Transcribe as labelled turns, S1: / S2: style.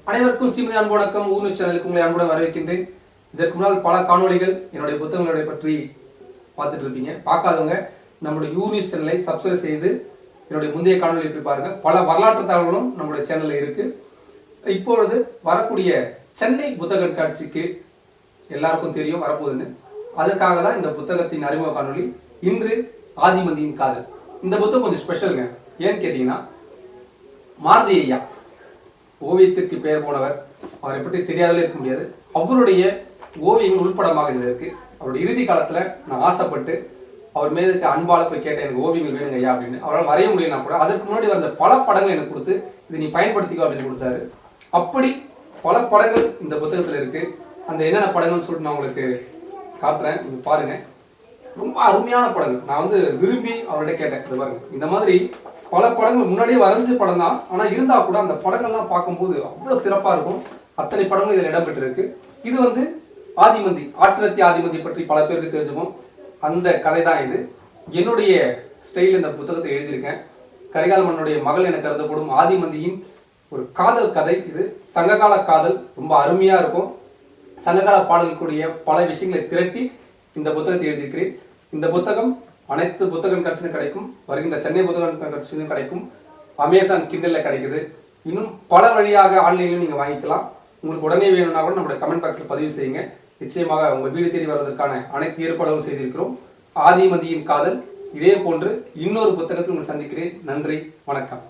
S1: அனைவருக்கும் ஸ்ரீமதி அன்பு வணக்கம். ஊர் சேனலுக்கு உங்களை அன்புடன் வரவேற்கின்றேன். இதற்கு முன்னால் பல காணொலிகள் என்னுடைய புத்தகங்களுடைய பற்றி பார்த்துட்டு இருப்பீங்க. பார்க்காதவங்க நம்முடைய யூனிஸ் சேனலை சப்ஸ்கிரைப் செய்து என்னுடைய முந்தைய காணொலி எப்படி பாருங்க. பல வரலாற்று தகவல்களும் நம்முடைய சேனல்ல இருக்கு. இப்பொழுது வரக்கூடிய சென்னை புத்தக கண்காட்சிக்கு எல்லாருக்கும் தெரியும் வரப்போகுதுன்னு. அதற்காக தான் இந்த புத்தகத்தின் அறிமுக காணொலி. இன்று ஆதிமந்தியின் காதல். இந்த புத்தகம் கொஞ்சம் ஸ்பெஷலுங்க. ஏன்னு கேட்டீங்கன்னா, மாருதி ஐயா ஓவியத்திற்கு பெயர் போனவர். அவரை பற்றி தெரியாதலே இருக்க முடியாது. அவருடைய ஓவியங்கள் உள்படமாக இதில் இருக்கு. அவருடைய இறுதி காலத்துல நான் ஆசைப்பட்டு அவர் மீது அன்பால போய் கேட்டேன், எனக்கு ஓவியங்கள் வேணுங்க ஐயா அப்படின்னு. அவரால் வரைய முடியலனா கூட அதற்கு முன்னாடி வந்த பல படங்கள் எனக்கு கொடுத்து இது நீ பயன்படுத்திக்கோ அப்படின்னு கொடுத்தாரு. அப்படி பல படங்கள் இந்த புத்தகத்துல இருக்கு. அந்த என்னென்ன படங்கள்னு சொல்லிட்டு நான் உங்களுக்கு காட்டுறேன், நீங்க பாருங்க. ரொம்ப அருமையான படங்கள். நான் விரும்பி அவர்கிட்ட கேட்டேன், இது பாருங்க. இந்த மாதிரி பல படங்கள் முன்னாடியே வரைஞ்ச படம் தான், ஆனா இருந்தா கூட அந்த படங்கள்லாம் பார்க்கும்போது அவ்வளவு சிறப்பா இருக்கும். அத்தனை படங்கள் இதில் இடம்பெற்றிருக்கு. இது ஆதிமந்தி, ஆற்றத்தி ஆதிமந்தி பற்றி பல பேருக்கு தெரிஞ்சுக்கும். அந்த கதை தான் இது. என்னுடைய ஸ்டைல் இந்த புத்தகத்தை எழுதியிருக்கேன். கரிகால் மன்னனுடைய மகள் என கருதப்படும் ஆதிமந்தியின் ஒரு காதல் கதை இது. சங்ககால காதல் ரொம்ப அருமையா இருக்கும். சங்ககால பாடல்களுடைய பல விஷயங்களை திரட்டி இந்த புத்தகத்தை எழுதியிருக்கிறேன். இந்த புத்தகம் அனைத்து புத்தக கண்காட்சியிலும் கிடைக்கும். வருகின்ற சென்னை புத்தக கண்காட்சியிலும் கிடைக்கும். அமேசான் கிண்டல்ல கிடைக்குது. இன்னும் பல வழியாக ஆன்லைன்லையும் நீங்க வாங்கிக்கலாம். உங்களுக்கு உடனே வேணும்னா கூட நம்மளுடைய கமெண்ட் பாக்ஸ்ல பதிவு செய்யுங்க. நிச்சயமாக உங்க வீடு தேடி வருவதற்கான அனைத்து ஏற்பாடுகளும் செய்திருக்கிறோம். ஆதிமந்தியின் காதல் இதே போன்று இன்னொரு புத்தகத்தில் உங்களை சந்திக்கிறேன். நன்றி, வணக்கம்.